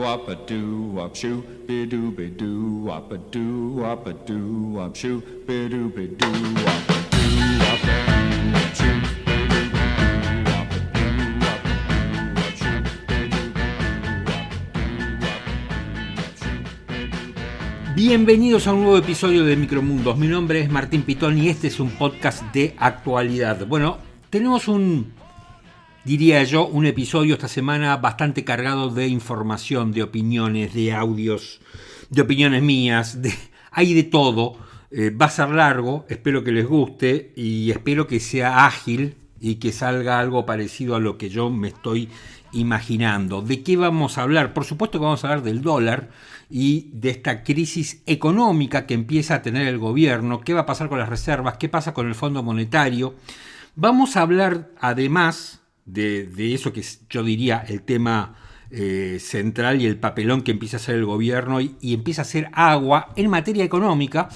wop a doo wop shoo be doo wop a doo wop a doo wop shoo be doo wop a doo wop a doo wop shoo. Bienvenidos a un nuevo episodio de Micromundos. Mi nombre es Martín Pitón y este es un podcast de actualidad. Bueno, tenemos un episodio esta semana bastante cargado de información, de opiniones, de audios, de opiniones mías, hay de todo. Va a ser largo, espero que les guste y espero que sea ágil y que salga algo parecido a lo que yo me estoy imaginando. ¿De qué vamos a hablar? Por supuesto que vamos a hablar del dólar y de esta crisis económica que empieza a tener el gobierno. ¿Qué va a pasar con las reservas? ¿Qué pasa con el Fondo Monetario? Vamos a hablar además de eso que yo diría el tema central y el papelón que empieza a hacer el gobierno y empieza a hacer agua en materia económica.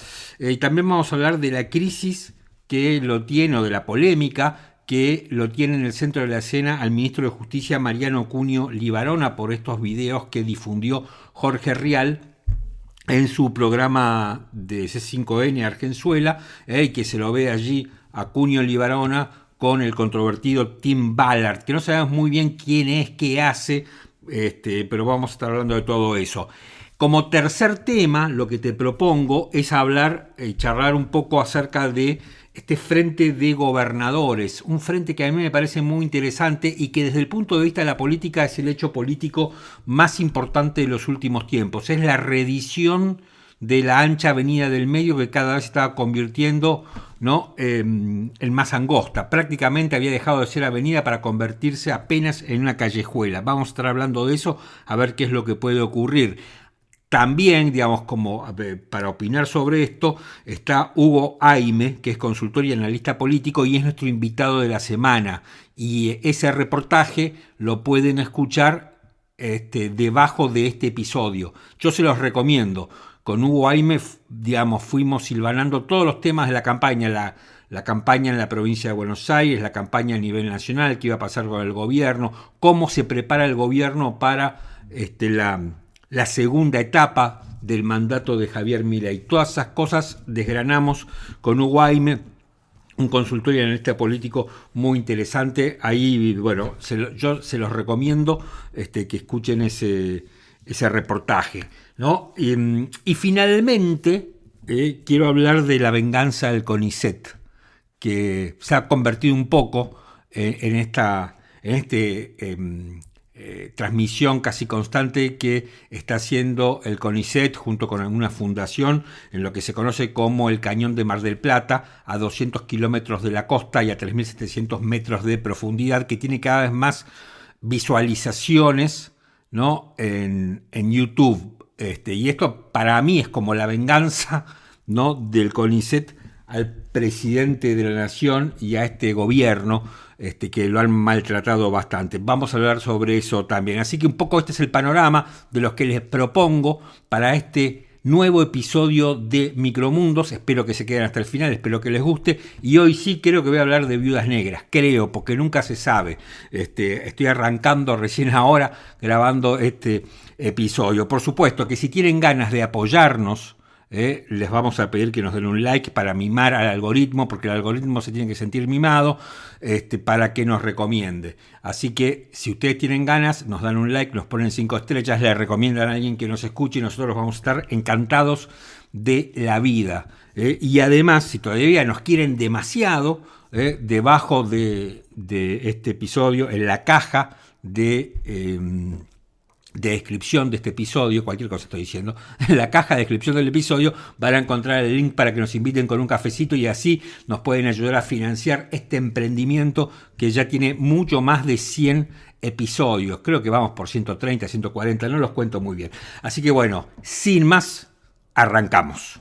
También vamos a hablar de la crisis que lo tiene, o de la polémica que lo tiene en el centro de la escena al ministro de Justicia Mariano Cunio Libarona por estos videos que difundió Jorge Rial en su programa de C5N Argenzuela, que se lo ve allí a Cunio Libarona con el controvertido Tim Ballard, que no sabemos muy bien quién es, qué hace, pero vamos a estar hablando de todo eso. Como tercer tema, lo que te propongo es hablar y charlar un poco acerca de este frente de gobernadores, un frente que a mí me parece muy interesante y que desde el punto de vista de la política es el hecho político más importante de los últimos tiempos. Es la reedición de la ancha avenida del medio que cada vez se estaba convirtiendo, ¿no?, en más angosta. Prácticamente había dejado de ser avenida para convertirse apenas en una callejuela. Vamos a estar hablando de eso, a ver qué es lo que puede ocurrir. También, digamos, como para opinar sobre esto, está Hugo Aime, que es consultor y analista político y es nuestro invitado de la semana. Y ese reportaje lo pueden escuchar debajo de este episodio. Yo se los recomiendo. Con Hugo Aime, digamos, fuimos silvanando todos los temas de la campaña, la campaña en la provincia de Buenos Aires, la campaña a nivel nacional, qué iba a pasar con el gobierno, cómo se prepara el gobierno para la segunda etapa del mandato de Javier Milei. Todas esas cosas desgranamos con Hugo Aime, un consultor y analista político muy interesante. Ahí, bueno, yo se los recomiendo que escuchen ese reportaje, ¿no? Y finalmente quiero hablar de la venganza del CONICET, que se ha convertido un poco en esta transmisión casi constante que está haciendo el CONICET junto con alguna fundación en lo que se conoce como el Cañón de Mar del Plata, a 200 kilómetros de la costa y a 3.700 metros de profundidad, que tiene cada vez más visualizaciones, ¿no?, en YouTube. Y esto para mí es como la venganza, ¿no?, del CONICET al presidente de la nación y a este gobierno que lo han maltratado bastante. Vamos a hablar sobre eso también. Así que un poco este es el panorama de los que les propongo para este nuevo episodio de Micromundos. Espero que se queden hasta el final, espero que les guste. Y hoy sí creo que voy a hablar de Viudas Negras. Creo, porque nunca se sabe. Estoy arrancando recién ahora grabando este episodio. Por supuesto que si tienen ganas de apoyarnos, les vamos a pedir que nos den un like para mimar al algoritmo, porque el algoritmo se tiene que sentir mimado, para que nos recomiende. Así que si ustedes tienen ganas, nos dan un like, nos ponen 5 estrellas, le recomiendan a alguien que nos escuche y nosotros vamos a estar encantados de la vida. Y además, si todavía nos quieren demasiado, debajo de este episodio, en la caja de descripción de este episodio, cualquier cosa estoy diciendo, en la caja de descripción del episodio van a encontrar el link para que nos inviten con un cafecito y así nos pueden ayudar a financiar este emprendimiento que ya tiene mucho más de 100 episodios. Creo que vamos por 130, 140, no los cuento muy bien. Así que bueno, sin más, arrancamos.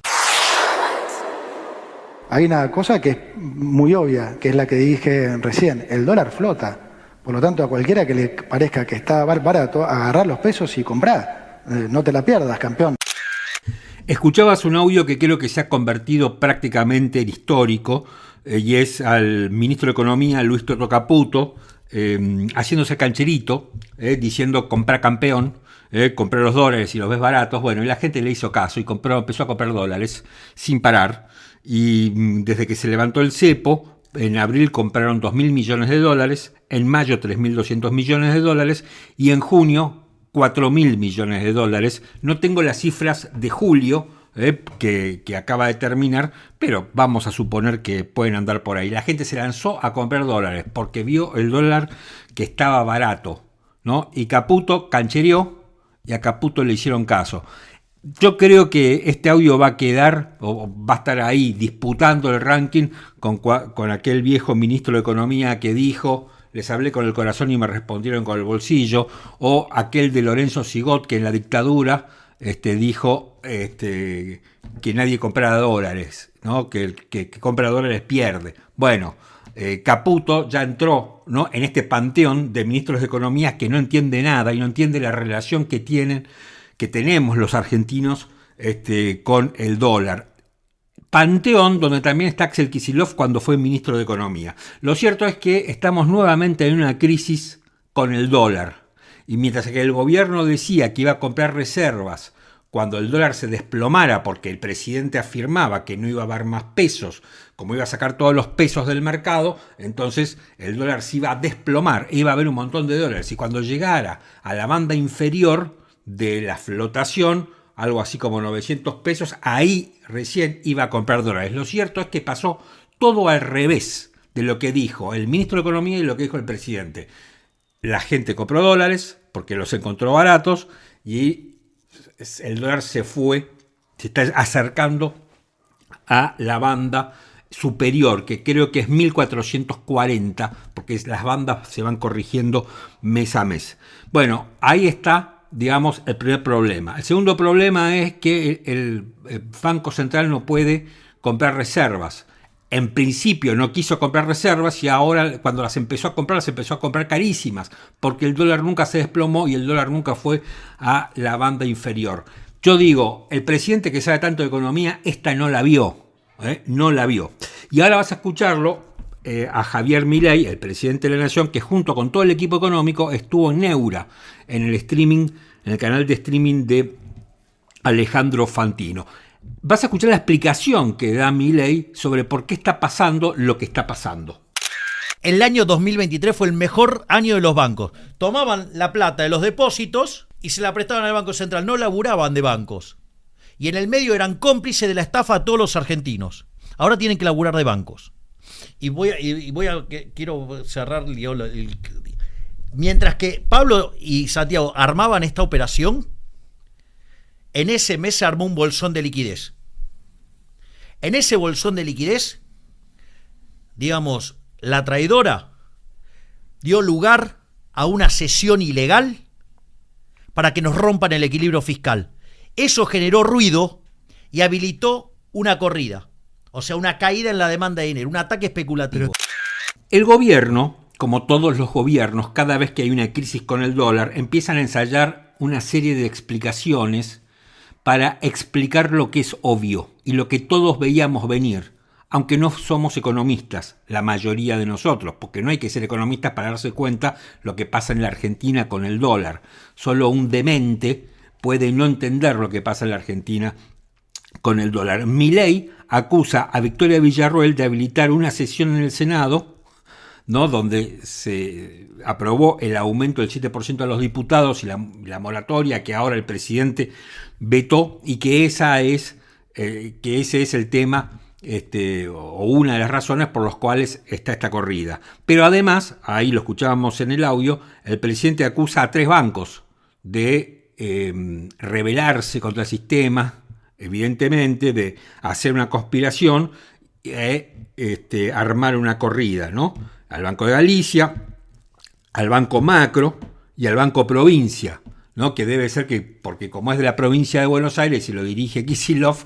Hay una cosa que es muy obvia, que es la que dije recién, el dólar flota. Por lo tanto, a cualquiera que le parezca que está barato, agarrar los pesos y comprar. No te la pierdas, campeón. Escuchabas un audio que creo que se ha convertido prácticamente en histórico, y es al ministro de Economía, Luis Toto Caputo, haciéndose cancherito, diciendo compra campeón, comprar los dólares y los ves baratos. Bueno, y la gente le hizo caso y empezó a comprar dólares sin parar. Y desde que se levantó el cepo, en abril compraron 2.000 millones de dólares, en mayo 3.200 millones de dólares y en junio 4.000 millones de dólares. No tengo las cifras de julio, que acaba de terminar, pero vamos a suponer que pueden andar por ahí. La gente se lanzó a comprar dólares porque vio el dólar que estaba barato, ¿no? Y Caputo canchereó y a Caputo le hicieron caso. Yo creo que este audio va a quedar, o va a estar ahí disputando el ranking con aquel viejo ministro de Economía que dijo: les hablé con el corazón y me respondieron con el bolsillo, o aquel de Lorenzo Sigot que en la dictadura dijo que nadie comprara dólares, ¿no? Que el que compra dólares pierde. Bueno, Caputo ya entró, ¿no?, en este panteón de ministros de Economía que no entiende nada y no entiende la relación que tenemos los argentinos con el dólar. Panteón donde también está Axel Kicillof cuando fue ministro de Economía. Lo cierto es que estamos nuevamente en una crisis con el dólar. Y mientras que el gobierno decía que iba a comprar reservas cuando el dólar se desplomara, porque el presidente afirmaba que no iba a haber más pesos, como iba a sacar todos los pesos del mercado, entonces el dólar se iba a desplomar, iba a haber un montón de dólares. Y cuando llegara a la banda inferior de la flotación, algo así como 900 pesos, ahí recién iba a comprar dólares. Lo cierto es que pasó todo al revés de lo que dijo el ministro de Economía y lo que dijo el presidente. La gente compró dólares porque los encontró baratos y el dólar se está acercando a la banda superior, que creo que es 1440, porque las bandas se van corrigiendo mes a mes. Bueno, ahí está, digamos, el primer problema. El segundo problema es que el Banco Central no puede comprar reservas. En principio no quiso comprar reservas y ahora cuando las empezó a comprar carísimas, porque el dólar nunca se desplomó y el dólar nunca fue a la banda inferior. Yo digo, el presidente que sabe tanto de economía, esta no la vio, no la vio. Y ahora vas a escucharlo a Javier Milei, el presidente de la Nación, que junto con todo el equipo económico estuvo en Neura, en el canal de streaming de Alejandro Fantino. Vas a escuchar la explicación que da Milei sobre por qué está pasando lo que está pasando. El año 2023 fue el mejor año de los bancos. Tomaban la plata de los depósitos y se la prestaban al Banco Central. No laburaban de bancos. Y en el medio eran cómplices de la estafa a todos los argentinos. Ahora tienen que laburar de bancos. Quiero cerrar. Mientras que Pablo y Santiago armaban esta operación, en ese mes se armó un bolsón de liquidez. En ese bolsón de liquidez, digamos, la traidora dio lugar a una cesión ilegal para que nos rompan el equilibrio fiscal. Eso generó ruido y habilitó una corrida, o sea, una caída en la demanda de dinero, un ataque especulativo. El gobierno, como todos los gobiernos, cada vez que hay una crisis con el dólar, empiezan a ensayar una serie de explicaciones para explicar lo que es obvio y lo que todos veíamos venir, aunque no somos economistas, la mayoría de nosotros, porque no hay que ser economistas para darse cuenta lo que pasa en la Argentina con el dólar. Solo un demente puede no entender lo que pasa en la Argentina con el dólar. Milei acusa a Victoria Villarroel de habilitar una sesión en el Senado, ¿no?, donde se aprobó el aumento del 7% a los diputados y la moratoria que ahora el presidente vetó, y que ese es el tema o una de las razones por las cuales está esta corrida. Pero además, ahí lo escuchábamos en el audio, el presidente acusa a 3 bancos de rebelarse contra el sistema, evidentemente, de hacer una conspiración y armar una corrida, ¿no? Al Banco de Galicia, al Banco Macro y al Banco Provincia, ¿no? Que debe ser que, porque como es de la provincia de Buenos Aires y lo dirige Kicillof,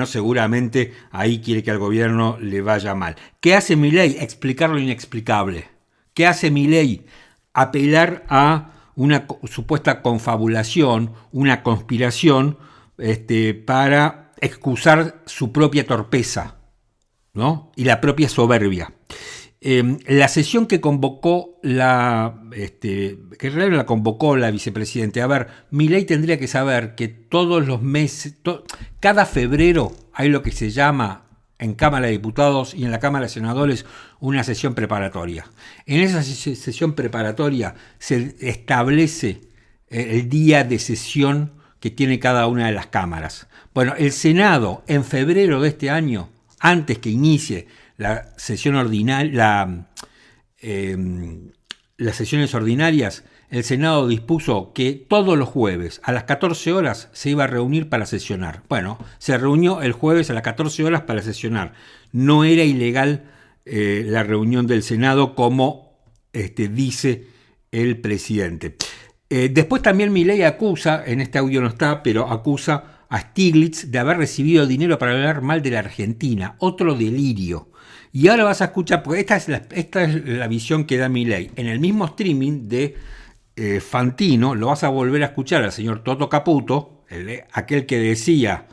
seguramente ahí quiere que al gobierno le vaya mal. ¿Qué hace Milei? Explicar lo inexplicable. ¿Qué hace Milei? Apelar a una supuesta confabulación, una conspiración, para excusar su propia torpeza, ¿no?, y la propia soberbia. La sesión que convocó que en realidad la convocó la vicepresidenta. A ver, Milei tendría que saber que todos los meses, cada febrero hay lo que se llama en Cámara de Diputados y en la Cámara de Senadores una sesión preparatoria. En esa sesión preparatoria se establece el día de sesión que tiene cada una de las cámaras. Bueno, el Senado en febrero de este año, antes que inicie la sesión ordinaria, las sesiones ordinarias, el Senado dispuso que todos los jueves a las 14 horas se iba a reunir para sesionar. Bueno, se reunió el jueves a las 14 horas para sesionar. No era ilegal la reunión del Senado como dice el presidente. Después también Milei acusa, en este audio no está, pero acusa a Stiglitz de haber recibido dinero para hablar mal de la Argentina. Otro delirio. Y ahora vas a escuchar, porque esta es la visión que da Milei. En el mismo streaming de Fantino lo vas a volver a escuchar al señor Toto Caputo, aquel que decía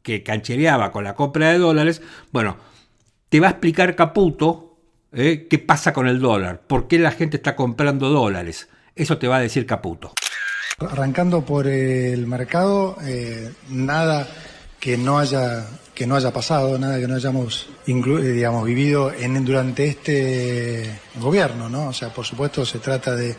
que canchereaba con la compra de dólares. Bueno, te va a explicar Caputo qué pasa con el dólar, por qué la gente está comprando dólares. Eso te va a decir Caputo. Arrancando por el mercado, nada que no haya pasado, nada que no hayamos vivido durante este gobierno, ¿no? O sea, por supuesto se trata de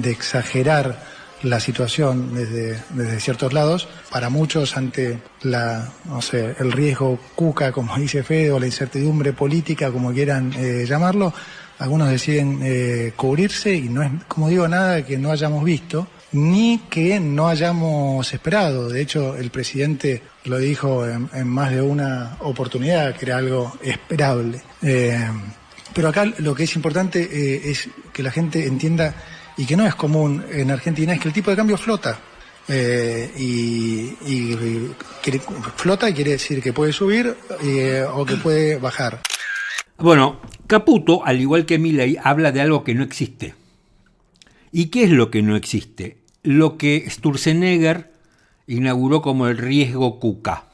exagerar la situación desde ciertos lados. Para muchos, ante el riesgo cuca, como dice Fede, o la incertidumbre política, como quieran llamarlo, algunos deciden cubrirse, y no es, como digo, nada que no hayamos visto ni que no hayamos esperado. De hecho, el presidente lo dijo en más de una oportunidad, que era algo esperable. Pero acá lo que es importante es que la gente entienda, y que no es común en Argentina, es que el tipo de cambio flota. Flota quiere decir que puede subir o que puede bajar. Bueno, Caputo, al igual que Milei, habla de algo que no existe. ¿Y qué es lo que no existe? Lo que Sturzenegger inauguró como el riesgo Cuca.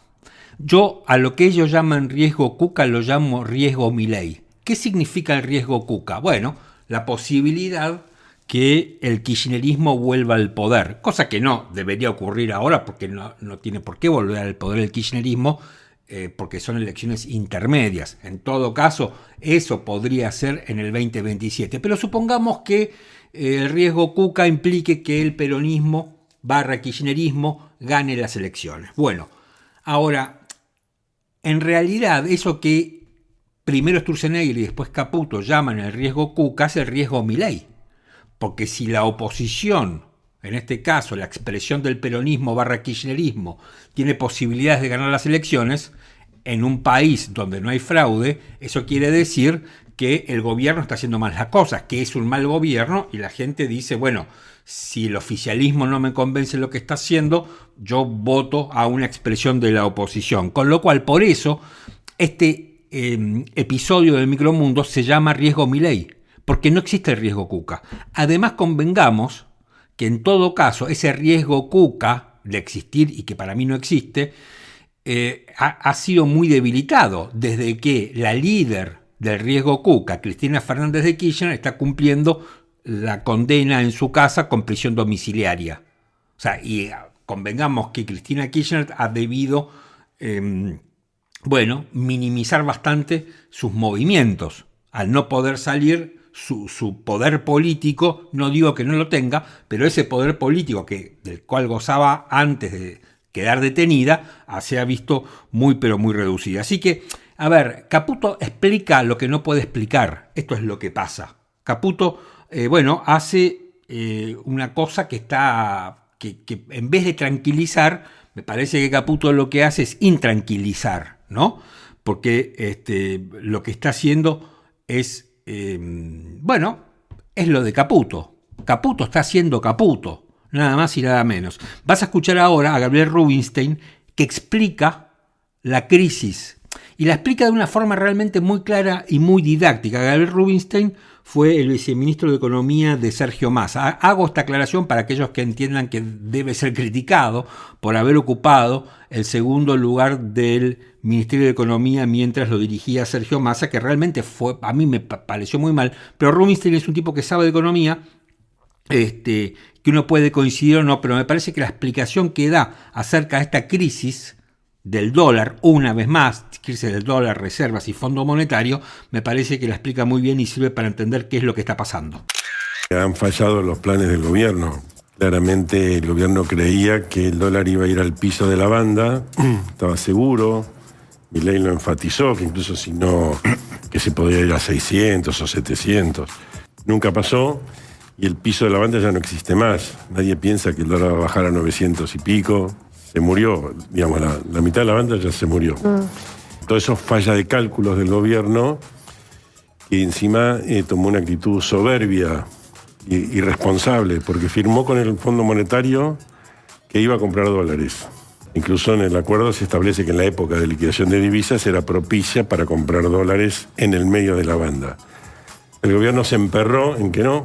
Yo a lo que ellos llaman riesgo Cuca lo llamo riesgo Milei. ¿Qué significa el riesgo Cuca? Bueno, la posibilidad que el kirchnerismo vuelva al poder, cosa que no debería ocurrir ahora, porque no tiene por qué volver al poder el kirchnerismo, porque son elecciones intermedias. En todo caso, eso podría ser en el 2027. Pero supongamos que el riesgo Cuca implique que el peronismo / kirchnerismo gane las elecciones. Bueno, ahora, en realidad, eso que primero Sturzenegger y después Caputo llaman el riesgo Cuca es el riesgo Milei. Porque si la oposición, en este caso la expresión del peronismo / kirchnerismo, tiene posibilidades de ganar las elecciones, en un país donde no hay fraude, eso quiere decir que el gobierno está haciendo mal las cosas, que es un mal gobierno, y la gente dice, bueno, si el oficialismo no me convence lo que está haciendo, yo voto a una expresión de la oposición. Con lo cual, por eso, este episodio del Micromundo se llama riesgo Milei, porque no existe el riesgo Cuca. Además, convengamos que en todo caso, ese riesgo Cuca de existir, y que para mí no existe, ha sido muy debilitado desde que la líder del riesgo Cuca, Cristina Fernández de Kirchner, está cumpliendo la condena en su casa con prisión domiciliaria. O sea, y convengamos que Cristina Kirchner ha debido, minimizar bastante sus movimientos. Al no poder salir, su poder político, no digo que no lo tenga, pero ese poder político del cual gozaba antes de quedar detenida, se ha visto muy pero muy reducida. Así que, a ver, Caputo explica lo que no puede explicar. Esto es lo que pasa. Caputo, hace una cosa que en vez de tranquilizar, me parece que Caputo lo que hace es intranquilizar, ¿no? Porque lo que está haciendo es, es lo de Caputo. Caputo está haciendo Caputo. Nada más y nada menos. Vas a escuchar ahora a Gabriel Rubinstein, que explica la crisis. Y la explica de una forma realmente muy clara y muy didáctica. Gabriel Rubinstein fue el viceministro de Economía de Sergio Massa. Hago esta aclaración para aquellos que entiendan que debe ser criticado por haber ocupado el segundo lugar del Ministerio de Economía mientras lo dirigía Sergio Massa, que realmente a mí me pareció muy mal, pero Rubinstein es un tipo que sabe de economía, que uno puede coincidir o no, pero me parece que la explicación que da acerca de esta crisis del dólar, una vez más, crisis del dólar, reservas y Fondo Monetario, me parece que la explica muy bien y sirve para entender qué es lo que está pasando. Han fallado los planes del gobierno. Claramente el gobierno creía que el dólar iba a ir al piso de la banda, estaba seguro, Milei lo enfatizó, que incluso si no, que se podía ir a 600 o 700. Nunca pasó y el piso de la banda ya no existe más. Nadie piensa que el dólar va a bajar a 900 y pico. Se murió, digamos, la mitad de la banda ya se murió. Todo eso falla de cálculos del gobierno, que encima tomó una actitud soberbia, irresponsable, porque firmó con el Fondo Monetario que iba a comprar dólares. Incluso en el acuerdo se establece que en la época de liquidación de divisas era propicia para comprar dólares en el medio de la banda. El gobierno se emperró en que no,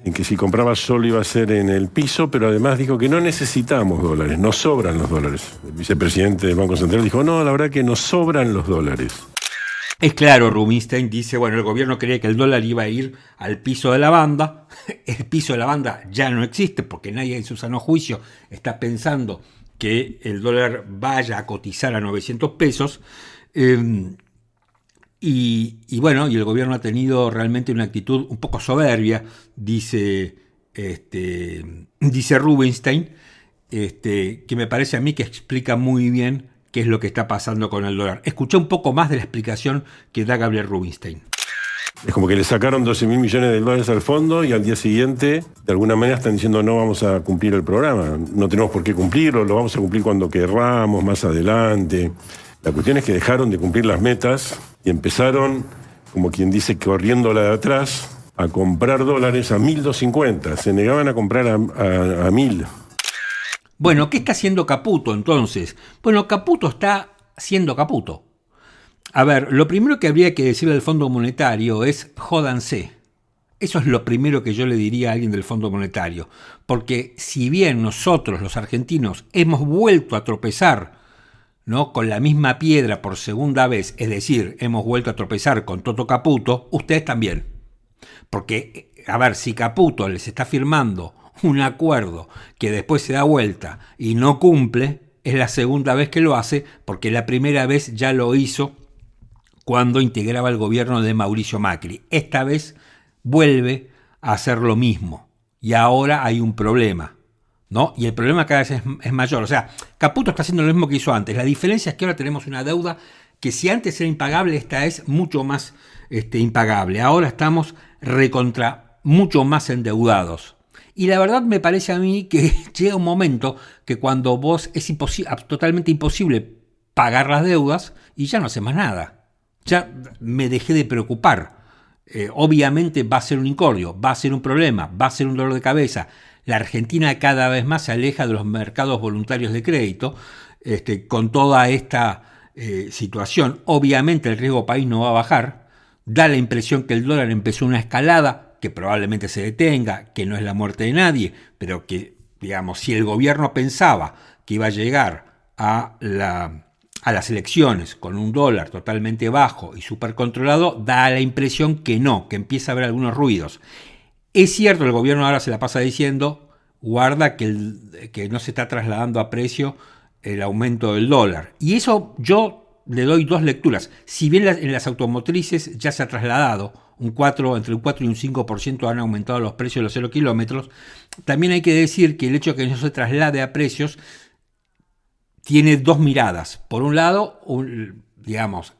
en que si compraba solo iba a ser en el piso, pero además dijo que no necesitamos dólares, nos sobran los dólares. El vicepresidente del Banco Central dijo, no, la verdad que nos sobran los dólares. Es claro, Rubinstein dice, bueno, el gobierno creía que el dólar iba a ir al piso de la banda, el piso de la banda ya no existe porque nadie en su sano juicio está pensando que el dólar vaya a cotizar a 900 pesos, y bueno, y el gobierno ha tenido realmente una actitud un poco soberbia, dice Rubinstein, que me parece a mí que explica muy bien qué es lo que está pasando con el dólar. Escuché un poco más de la explicación que da Gabriel Rubinstein. Es como que le sacaron 12.000 millones de dólares al fondo y al día siguiente, de alguna manera, están diciendo no vamos a cumplir el programa. No tenemos por qué cumplirlo, lo vamos a cumplir cuando querramos, más adelante. La cuestión es que dejaron de cumplir las metas y empezaron, como quien dice, corriendo la de atrás, a comprar dólares a 1.250. Se negaban a comprar a 1.000. Bueno, ¿qué está haciendo Caputo entonces? Bueno, Caputo está siendo Caputo. A ver, lo primero que habría que decirle al Fondo Monetario es jódanse. Eso es lo primero que yo le diría a alguien del Fondo Monetario. Porque si bien nosotros, los argentinos, hemos vuelto a tropezar, ¿no?, con la misma piedra por segunda vez, es decir, hemos vuelto a tropezar con Toto Caputo, ustedes también. Porque, a ver, si Caputo les está firmando un acuerdo que después se da vuelta y no cumple, es la segunda vez que lo hace, porque la primera vez ya lo hizo cuando integraba el gobierno de Mauricio Macri. Esta vez vuelve a hacer lo mismo y ahora hay un problema, ¿no? Y el problema cada vez es mayor. O sea, Caputo está haciendo lo mismo que hizo antes. La diferencia es que ahora tenemos una deuda que si antes era impagable, esta es mucho más impagable. Ahora estamos mucho más endeudados. Y la verdad me parece a mí que llega un momento que cuando vos es totalmente imposible pagar las deudas y ya no haces más nada. Ya me dejé de preocupar. Obviamente va a ser un incordio, va a ser un problema, va a ser un dolor de cabeza. La Argentina cada vez más se aleja de los mercados voluntarios de crédito, con toda esta situación. Obviamente el riesgo país no va a bajar. Da la impresión que el dólar empezó una escalada que probablemente se detenga, que no es la muerte de nadie, pero que, digamos, si el gobierno pensaba que iba a llegar a las elecciones con un dólar totalmente bajo y súper controlado, da la impresión que no, que empieza a haber algunos ruidos. Es cierto, el gobierno ahora se la pasa diciendo, guarda que no se está trasladando a precio el aumento del dólar. Y eso yo le doy dos lecturas. Si bien en las automotrices ya se ha trasladado, entre un 4 y un 5% han aumentado los precios de los 0 kilómetros, también hay que decir que el hecho de que no se traslade a precios tiene dos miradas. Por un lado, digamos,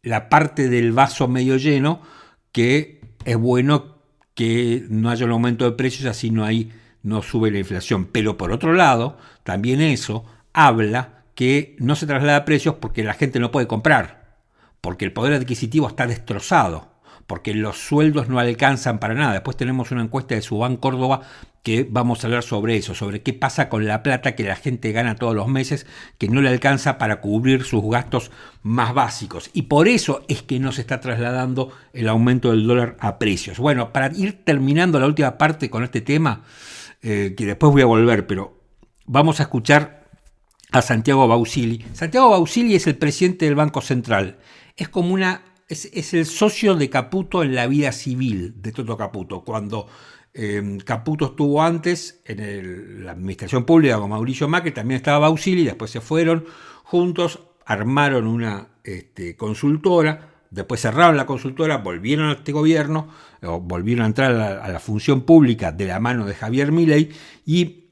la parte del vaso medio lleno, que es bueno que no haya un aumento de precios, así no sube la inflación. Pero por otro lado, también eso habla que no se traslada a precios porque la gente no puede comprar, porque el poder adquisitivo está destrozado, porque los sueldos no alcanzan para nada. Después tenemos una encuesta de Subán Córdoba que vamos a hablar sobre eso, sobre qué pasa con la plata que la gente gana todos los meses, que no le alcanza para cubrir sus gastos más básicos. Y por eso es que no se está trasladando el aumento del dólar a precios. Bueno, para ir terminando la última parte con este tema, que después voy a volver, pero vamos a escuchar a Santiago Bausili. Santiago Bausili es el presidente del Banco Central. Es como es el socio de Caputo en la vida civil de Toto Caputo. Cuando Caputo estuvo antes en la administración pública con Mauricio Macri, también estaba Bausili, después se fueron juntos, armaron una consultora, después cerraron la consultora, volvieron a este gobierno, volvieron a entrar a la función pública de la mano de Javier Milei, y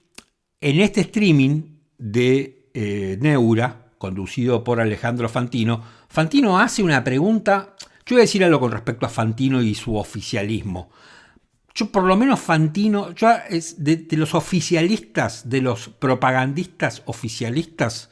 en este streaming de Neura, conducido por Alejandro Fantino, Fantino hace una pregunta. Yo voy a decir algo con respecto a Fantino y su oficialismo. Yo por lo menos Fantino, de los oficialistas, de los propagandistas oficialistas,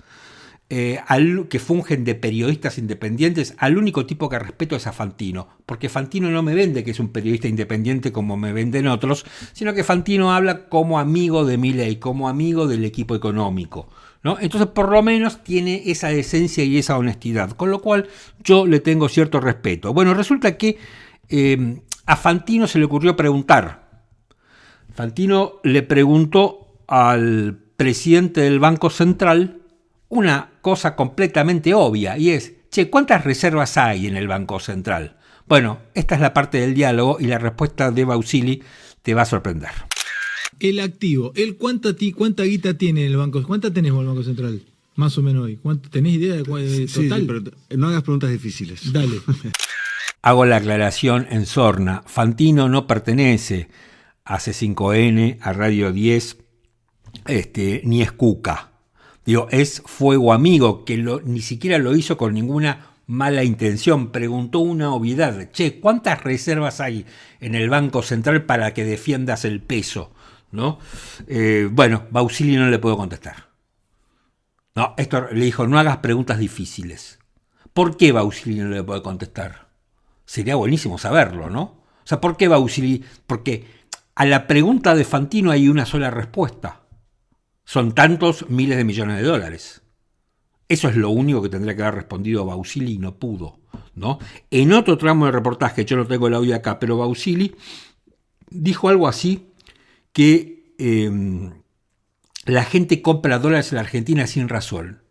que fungen de periodistas independientes, al único tipo que respeto es a Fantino, porque Fantino no me vende que es un periodista independiente como me venden otros, sino que Fantino habla como amigo de Milei, como amigo del equipo económico, ¿no? Entonces por lo menos tiene esa decencia y esa honestidad, con lo cual yo le tengo cierto respeto. Bueno, resulta que a Fantino se le ocurrió preguntar. Fantino le preguntó al presidente del Banco Central una cosa completamente obvia, y es, ¿cuántas reservas hay en el Banco Central? Bueno, esta es la parte del diálogo y la respuesta de Bausili te va a sorprender. El activo, ¿cuánta guita tiene en el banco? ¿Cuánta tenemos en el Banco Central? Más o menos hoy. ¿Tenés idea de cuál es total? Sí, pero no hagas preguntas difíciles. Dale. Hago la aclaración en sorna. Fantino no pertenece a C5N, a Radio 10, ni es Cuca. Digo, es Fuego Amigo, que ni siquiera lo hizo con ninguna mala intención. Preguntó una obviedad. ¿Cuántas reservas hay en el Banco Central para que defiendas el peso? ¿No? Bueno, Bausili no le puedo contestar. No, esto le dijo, no hagas preguntas difíciles. ¿Por qué Bausili no le puede contestar? Sería buenísimo saberlo, ¿no? O sea, ¿por qué Bausili? Porque a la pregunta de Fantino hay una sola respuesta. Son tantos miles de millones de dólares. Eso es lo único que tendría que haber respondido Bausili y no pudo, ¿no? En otro tramo del reportaje, yo no tengo el audio acá, pero Bausili dijo algo así, que la gente compra dólares en la Argentina sin razón.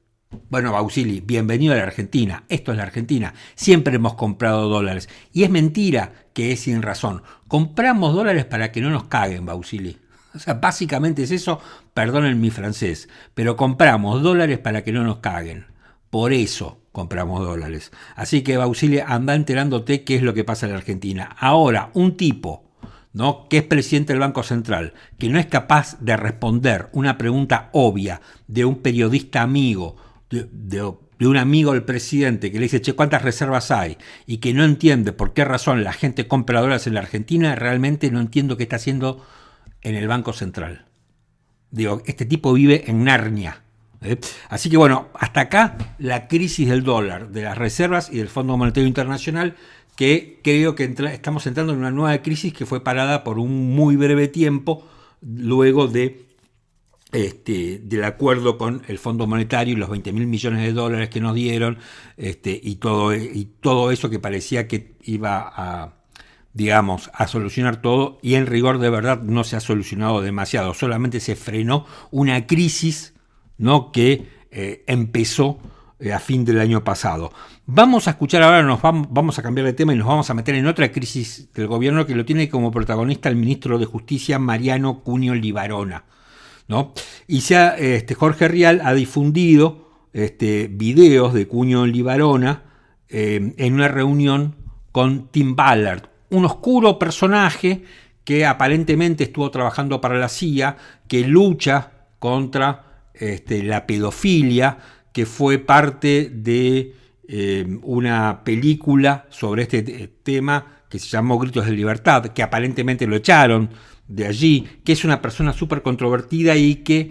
Bueno, Bausili, bienvenido a la Argentina. Esto es la Argentina. Siempre hemos comprado dólares. Y es mentira que es sin razón. Compramos dólares para que no nos caguen, Bausili. O sea, básicamente es eso, perdonen mi francés, pero compramos dólares para que no nos caguen. Por eso compramos dólares. Así que, Bausili, anda enterándote qué es lo que pasa en la Argentina. Ahora, un tipo, ¿no?, que es presidente del Banco Central, que no es capaz de responder una pregunta obvia de un periodista amigo, de un amigo del presidente, que le dice, ¿cuántas reservas hay? Y que no entiende por qué razón la gente compra dólares en la Argentina, realmente no entiendo qué está haciendo en el Banco Central. Digo, este tipo vive en Narnia. Así que bueno, hasta acá la crisis del dólar, de las reservas y del Fondo Monetario Internacional, que creo que estamos entrando en una nueva crisis que fue parada por un muy breve tiempo luego del acuerdo con el Fondo Monetario y los 20.000 millones de dólares que nos dieron, y todo eso que parecía que iba a solucionar todo, y en rigor de verdad no se ha solucionado demasiado, solamente se frenó una crisis, ¿no?, que empezó a fin del año pasado. Vamos a escuchar ahora, vamos a cambiar de tema y nos vamos a meter en otra crisis del gobierno que lo tiene como protagonista el ministro de Justicia, Mariano Cunio Libarona, ¿no? Y Jorge Rial ha difundido videos de Cunio Libarona en una reunión con Tim Ballard, un oscuro personaje que aparentemente estuvo trabajando para la CIA, que lucha contra la pedofilia, que fue parte de una película sobre este tema que se llamó Gritos de Libertad, que aparentemente lo echaron de allí, que es una persona súper controvertida y que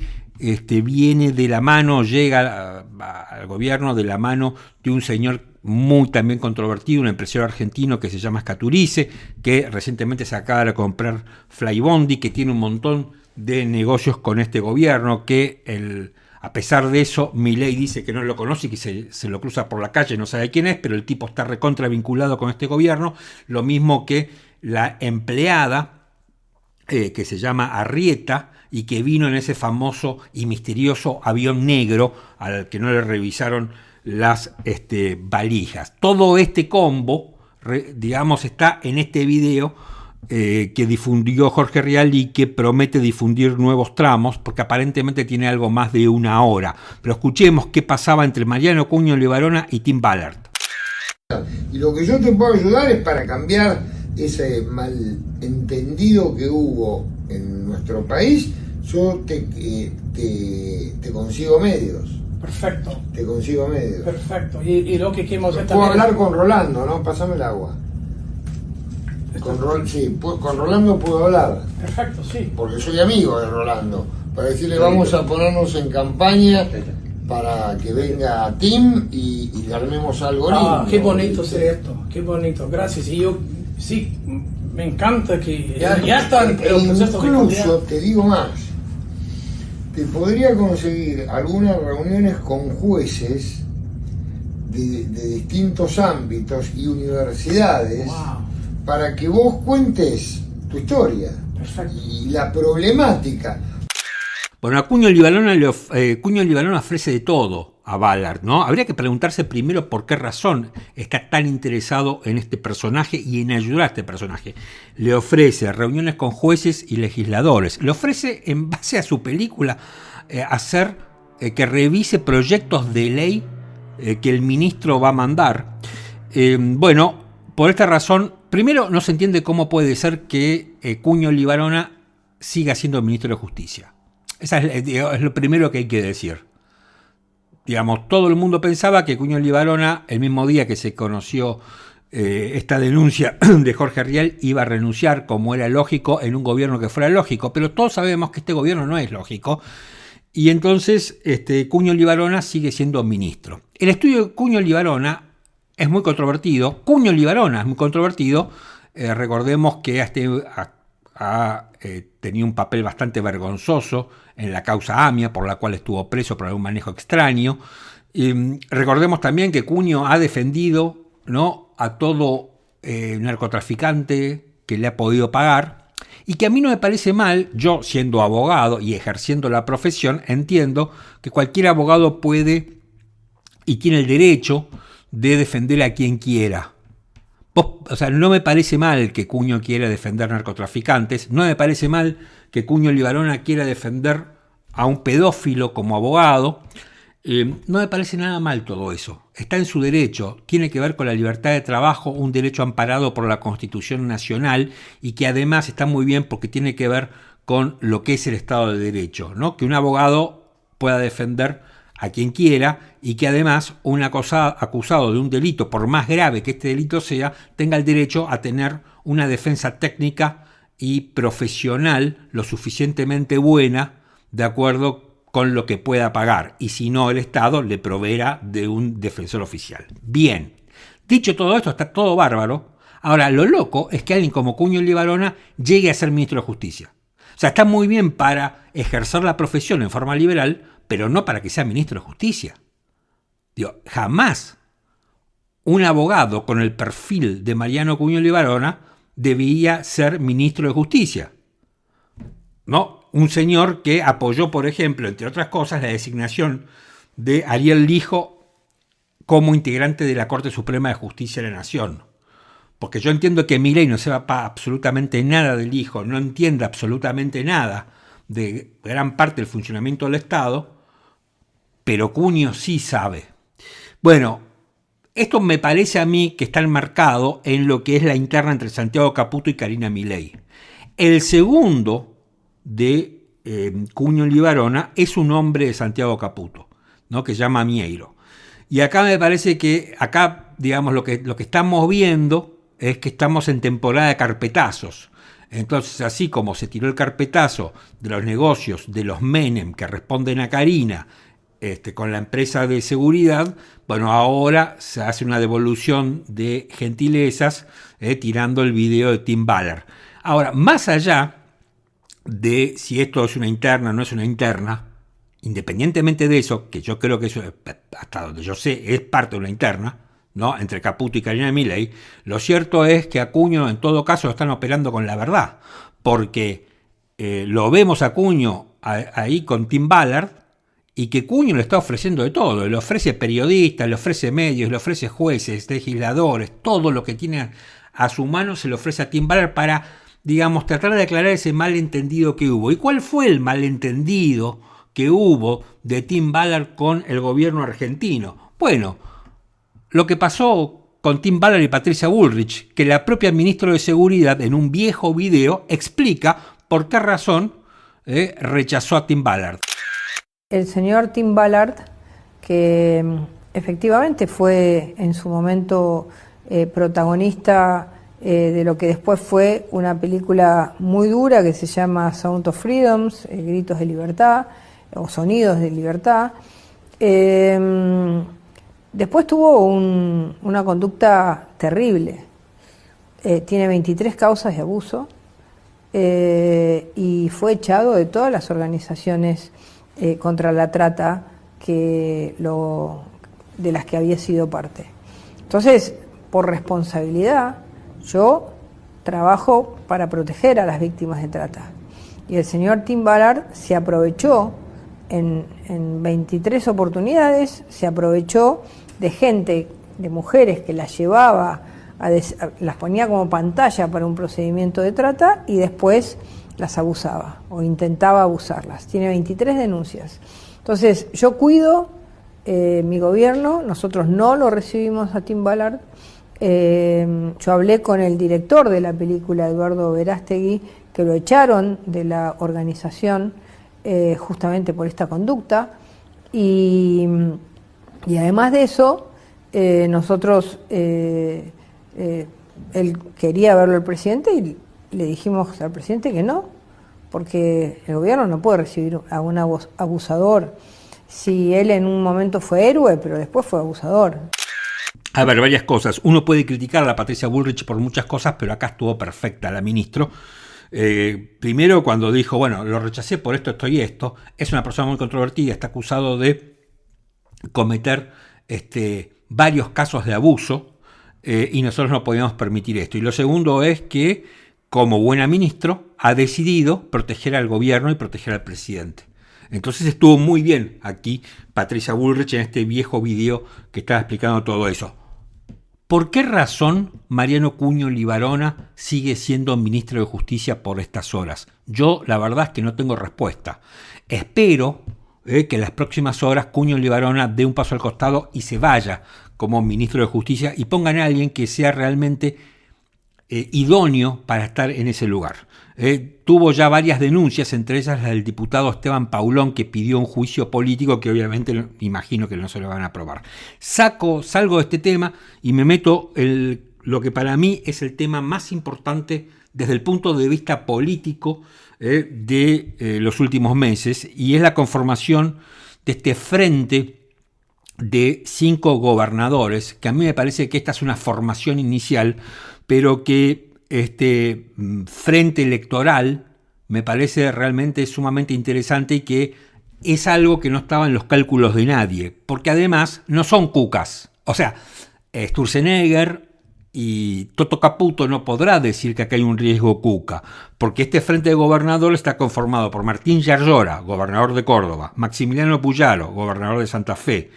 viene de la mano, llega al gobierno de la mano de un señor muy también controvertido, un empresario argentino que se llama Scaturice, que recientemente se acaba de comprar Flybondi, que tiene un montón de negocios con este gobierno, que a pesar de eso, Milei dice que no lo conoce y que se lo cruza por la calle, no sabe quién es, pero el tipo está recontra vinculado con este gobierno, lo mismo que la empleada que se llama Arrieta y que vino en ese famoso y misterioso avión negro al que no le revisaron las valijas. Todo este combo, digamos, está en este video que difundió Jorge Rial y que promete difundir nuevos tramos, porque aparentemente tiene algo más de una hora. Pero escuchemos qué pasaba entre Mariano Cuño Libarona y Tim Ballard. Y lo que yo te puedo ayudar es para cambiar ese malentendido que hubo en nuestro país. Yo te consigo medios. Perfecto. Te consigo medios. Perfecto. Y lo que queremos hacer puedo también... hablar con Rolando, ¿no? Pásame el agua. Con Rolando puedo hablar. Perfecto, sí. Porque soy amigo de Rolando. Para decirle, vamos a ponernos en campaña para que venga Tim y le armemos algo lindo. Qué bonito ser esto. Qué bonito. Gracias. Y yo, sí, me encanta que ya están en el proceso de incluso, te digo más, te podría conseguir algunas reuniones con jueces de distintos ámbitos y universidades. Wow. Para que vos cuentes tu historia. Perfecto. Y la problemática. Bueno, a Cuño Libarona ofrece de todo a Ballard, ¿no? Habría que preguntarse primero por qué razón está tan interesado en este personaje y en ayudar a este personaje. Le ofrece reuniones con jueces y legisladores. Le ofrece, en base a su película, hacer que revise proyectos de ley que el ministro va a mandar. Bueno, por esta razón, primero no se entiende cómo puede ser que Cuño Libarona siga siendo ministro de Justicia. Eso es lo primero que hay que decir. Digamos, todo el mundo pensaba que Cuño Libarona, el mismo día que se conoció esta denuncia de Jorge Rial, iba a renunciar, como era lógico, en un gobierno que fuera lógico. Pero todos sabemos que este gobierno no es lógico. Y entonces Cuño Libarona sigue siendo ministro. El estudio de Cuño Libarona es muy controvertido. Cuño Libarona es muy controvertido. Recordemos que ha tenido un papel bastante vergonzoso en la causa AMIA, por la cual estuvo preso por algún manejo extraño. Recordemos también que Cuño ha defendido, ¿no?, a todo narcotraficante que le ha podido pagar, y que a mí no me parece mal. Yo, siendo abogado y ejerciendo la profesión, entiendo que cualquier abogado puede y tiene el derecho de defender a quien quiera. O sea, no me parece mal que Cuño quiera defender narcotraficantes, no me parece mal que Cuño Libarona quiera defender a un pedófilo como abogado, no me parece nada mal todo eso. Está en su derecho, tiene que ver con la libertad de trabajo, un derecho amparado por la Constitución Nacional y que además está muy bien porque tiene que ver con lo que es el Estado de Derecho, ¿no? Que un abogado pueda defender a quien quiera y que además un acusado de un delito, por más grave que este delito sea, tenga el derecho a tener una defensa técnica y profesional lo suficientemente buena de acuerdo con lo que pueda pagar, y si no, el Estado le proveerá de un defensor oficial. Bien, dicho todo esto, está todo bárbaro. Ahora, lo loco es que alguien como Cuño Libarona llegue a ser ministro de Justicia. O sea, está muy bien para ejercer la profesión en forma liberal, pero no para que sea ministro de Justicia. Digo, jamás un abogado con el perfil de Mariano Cuño Libarona debía ser ministro de Justicia. No, un señor que apoyó, por ejemplo, entre otras cosas, la designación de Ariel Lijo como integrante de la Corte Suprema de Justicia de la Nación. Porque yo entiendo que Milei no sepa absolutamente nada del Lijo, no entiende absolutamente nada de gran parte del funcionamiento del Estado, pero Cuño sí sabe. Bueno, esto me parece a mí que está enmarcado en lo que es la interna entre Santiago Caputo y Karina Milei. El segundo de Cuño Libarona es un hombre de Santiago Caputo, ¿no?, que se llama Mieiro. Y acá me parece que, digamos, lo que estamos viendo es que estamos en temporada de carpetazos. Entonces, así como se tiró el carpetazo de los negocios de los Menem que responden a Karina con la empresa de seguridad, bueno, ahora se hace una devolución de gentilezas tirando el video de Tim Ballard. Ahora, más allá de si esto es una interna o no es una interna, independientemente de eso, que yo creo que eso, hasta donde yo sé, es parte de una interna, ¿no?, entre Caputo y Karina Milei, lo cierto es que Acuño en todo caso lo están operando con la verdad, porque lo vemos a Acuño ahí con Tim Ballard, y que Cuño le está ofreciendo de todo, le ofrece periodistas, le ofrece medios, le ofrece jueces, legisladores, todo lo que tiene a su mano se le ofrece a Tim Ballard para, digamos, tratar de aclarar ese malentendido que hubo. ¿Y cuál fue el malentendido que hubo de Tim Ballard con el gobierno argentino? Bueno, lo que pasó con Tim Ballard y Patricia Bullrich, que la propia ministra de Seguridad en un viejo video explica por qué razón rechazó a Tim Ballard. El señor Tim Ballard, que efectivamente fue en su momento protagonista de lo que después fue una película muy dura que se llama Sound of Freedoms, Gritos de Libertad, o Sonidos de Libertad, después tuvo una conducta terrible. Tiene 23 causas de abuso y fue echado de todas las organizaciones contra la trata de las que había sido parte. Entonces, por responsabilidad, yo trabajo para proteger a las víctimas de trata. Y el señor Tim Ballard se aprovechó en 23 oportunidades, se aprovechó de gente, de mujeres que las llevaba, las ponía como pantalla para un procedimiento de trata y después las abusaba o intentaba abusarlas. Tiene 23 denuncias. Entonces, yo cuido mi gobierno, nosotros no lo recibimos a Tim Ballard. Yo hablé con el director de la película, Eduardo Verástegui, que lo echaron de la organización justamente por esta conducta. Y además de eso, nosotros, él quería verlo el presidente y le dijimos al presidente que no, porque el gobierno no puede recibir a un abusador. Si él en un momento fue héroe, pero después fue abusador. A ver, varias cosas. Uno puede criticar a la Patricia Bullrich por muchas cosas, pero acá estuvo perfecta la ministra. Primero, cuando dijo, bueno, lo rechacé por esto, esto y esto, es una persona muy controvertida, está acusado de cometer varios casos de abuso y nosotros no podíamos permitir esto. Y lo segundo es que, como buena ministra, ha decidido proteger al gobierno y proteger al presidente. Entonces estuvo muy bien aquí Patricia Bullrich en este viejo video que estaba explicando todo eso. ¿Por qué razón Mariano Cuño Libarona sigue siendo ministro de Justicia por estas horas? Yo la verdad es que no tengo respuesta. Espero que en las próximas horas Cuño Libarona dé un paso al costado y se vaya como ministro de Justicia y pongan a alguien que sea realmente idóneo para estar en ese lugar. Tuvo ya varias denuncias, entre ellas la del diputado Esteban Paulón, que pidió un juicio político que obviamente imagino que no se lo van a aprobar. Salgo de este tema y me meto lo que para mí es el tema más importante desde el punto de vista político de los últimos meses, y es la conformación de este frente de 5 gobernadores, que a mí me parece que esta es una formación inicial, pero que este frente electoral me parece realmente sumamente interesante y que es algo que no estaba en los cálculos de nadie, porque además no son cucas. O sea, Sturzenegger y Toto Caputo no podrá decir que acá hay un riesgo cuca, porque este frente de gobernadores está conformado por Martín Yarlora, gobernador de Córdoba, Maximiliano Puyaro, gobernador de Santa Fe,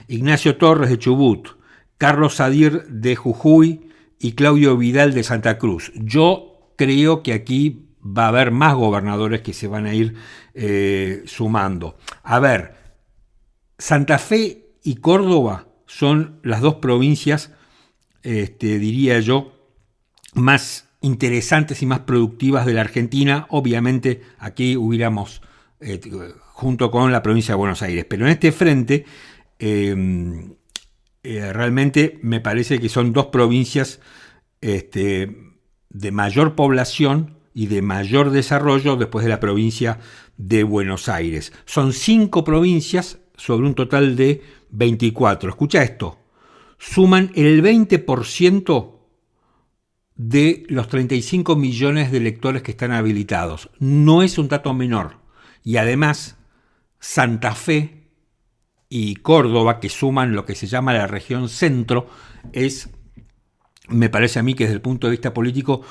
Ignacio Torres de Chubut, Carlos Sadir de Jujuy y Claudio Vidal de Santa Cruz. Yo creo que aquí va a haber más gobernadores que se van a ir sumando. A ver, Santa Fe y Córdoba son las dos provincias, diría yo, más interesantes y más productivas de la Argentina. Obviamente aquí hubiéramos, junto con la provincia de Buenos Aires, pero en este frente realmente me parece que son dos provincias de mayor población y de mayor desarrollo después de la provincia de Buenos Aires. Son 5 provincias sobre un total de 24. Escucha esto, suman el 20% de los 35 millones de electores que están habilitados. No es un dato menor. Y además, Santa Fe y Córdoba, que suman lo que se llama la región centro, me parece a mí que desde el punto de vista político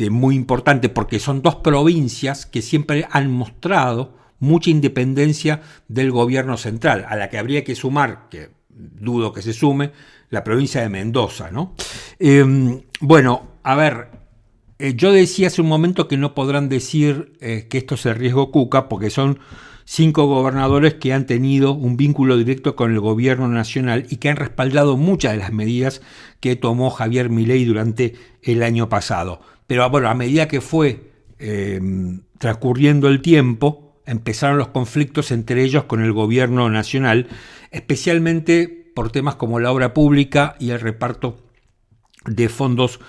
muy importante, porque son 2 provincias que siempre han mostrado mucha independencia del gobierno central, a la que habría que sumar, que dudo que se sume, la provincia de Mendoza, ¿no? Bueno, a ver, yo decía hace un momento que no podrán decir que esto es el riesgo Cuca, porque son 5 gobernadores que han tenido un vínculo directo con el gobierno nacional y que han respaldado muchas de las medidas que tomó Javier Milei durante el año pasado. Pero bueno, a medida que fue transcurriendo el tiempo, empezaron los conflictos entre ellos con el gobierno nacional, especialmente por temas como la obra pública y el reparto de fondos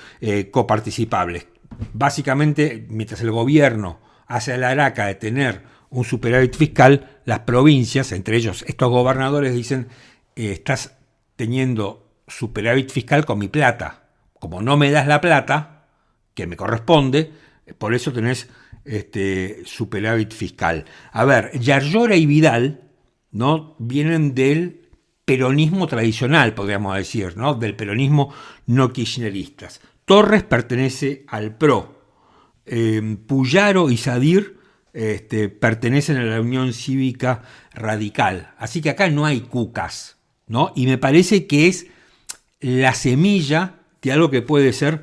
coparticipables. Básicamente, mientras el gobierno hace la araca de tener un superávit fiscal, las provincias, entre ellos estos gobernadores, dicen, estás teniendo superávit fiscal con mi plata. Como no me das la plata que me corresponde, por eso tenés superávit fiscal. A ver, Yarlora y Vidal, ¿no?, vienen del peronismo tradicional, podríamos decir, ¿no?, del peronismo no kirchneristas. Torres pertenece al PRO. Puyaro y Sadir pertenecen a la Unión Cívica Radical. Así que acá no hay cucas, ¿no? Y me parece que es la semilla de algo que puede ser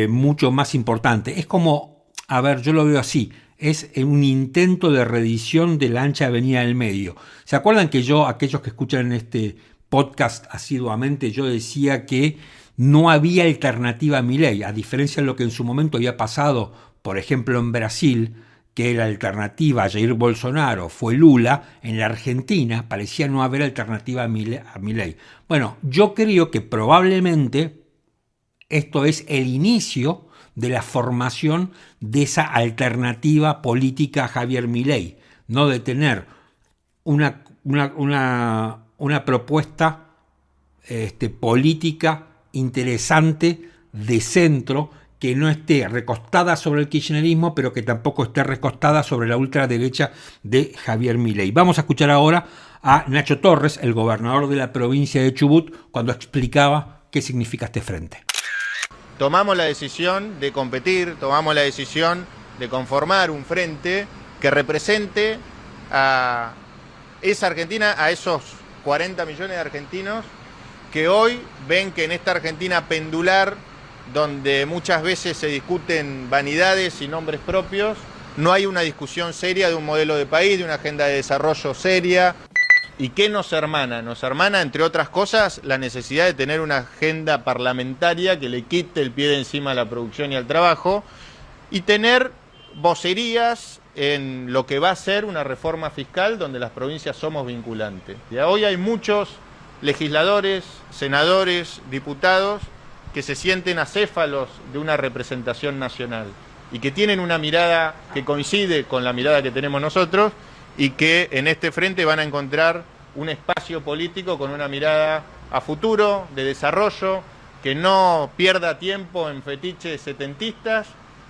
mucho más importante. Es como, a ver, yo lo veo así, es un intento de reedición de la ancha avenida del medio. ¿Se acuerdan que aquellos que escuchan este podcast asiduamente, yo decía que no había alternativa a Milei, a diferencia de lo que en su momento había pasado, por ejemplo, en Brasil, que la alternativa a Jair Bolsonaro fue Lula? En la Argentina parecía no haber alternativa a Milei. Bueno, yo creo que probablemente esto es el inicio de la formación de esa alternativa política a Javier Milei, no de tener una propuesta política interesante de centro, que no esté recostada sobre el kirchnerismo, pero que tampoco esté recostada sobre la ultraderecha de Javier Milei. Vamos a escuchar ahora a Nacho Torres, el gobernador de la provincia de Chubut, cuando explicaba qué significa este frente. Tomamos la decisión de competir, tomamos la decisión de conformar un frente que represente a esa Argentina, a esos 40 millones de argentinos que hoy ven que en esta Argentina pendular, donde muchas veces se discuten vanidades y nombres propios, no hay una discusión seria de un modelo de país, de una agenda de desarrollo seria. ¿Y qué nos hermana? Nos hermana, entre otras cosas, la necesidad de tener una agenda parlamentaria que le quite el pie de encima a la producción y al trabajo, y tener vocerías en lo que va a ser una reforma fiscal donde las provincias somos vinculantes. Y hoy hay muchos legisladores, senadores, diputados que se sienten acéfalos de una representación nacional y que tienen una mirada que coincide con la mirada que tenemos nosotros, y que en este frente van a encontrar un espacio político con una mirada a futuro, de desarrollo, que no pierda tiempo en fetiches setentistas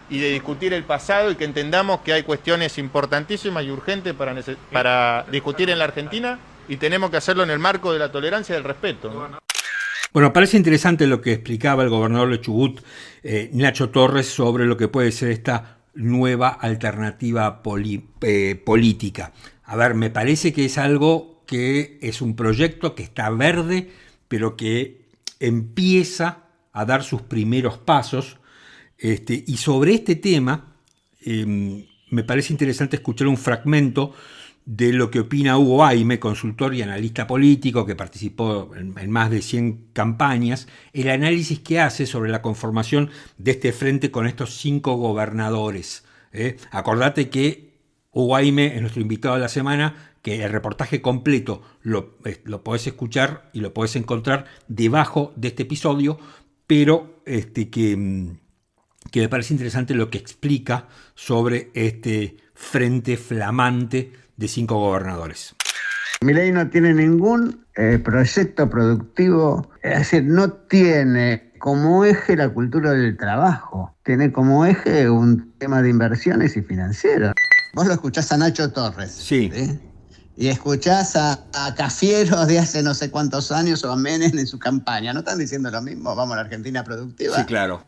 y de discutir el pasado, y que entendamos que hay cuestiones importantísimas y urgentes para discutir en la Argentina, y tenemos que hacerlo en el marco de la tolerancia y del respeto, ¿no? Bueno, parece interesante lo que explicaba el gobernador de Chubut, Nacho Torres, sobre lo que puede ser esta nueva alternativa política. A ver, me parece que es algo que es un proyecto que está verde, pero que empieza a dar sus primeros pasos. Y sobre este tema, me parece interesante escuchar un fragmento de lo que opina Hugo Aime, consultor y analista político que participó en más de 100 campañas, el análisis que hace sobre la conformación de este frente con estos 5 gobernadores. Acordate que Hugo Aime es nuestro invitado de la semana, que el reportaje completo lo podés escuchar y lo podés encontrar debajo de este episodio, pero que que me parece interesante lo que explica sobre este frente flamante de 5 gobernadores. Milei no tiene ningún proyecto productivo, es decir, no tiene como eje la cultura del trabajo, tiene como eje un tema de inversiones y financieros. Vos lo escuchás a Nacho Torres. Sí. Y escuchás a Cafiero de hace no sé cuántos años o a Menem en su campaña. ¿No están diciendo lo mismo? Vamos a la Argentina productiva. Sí, claro.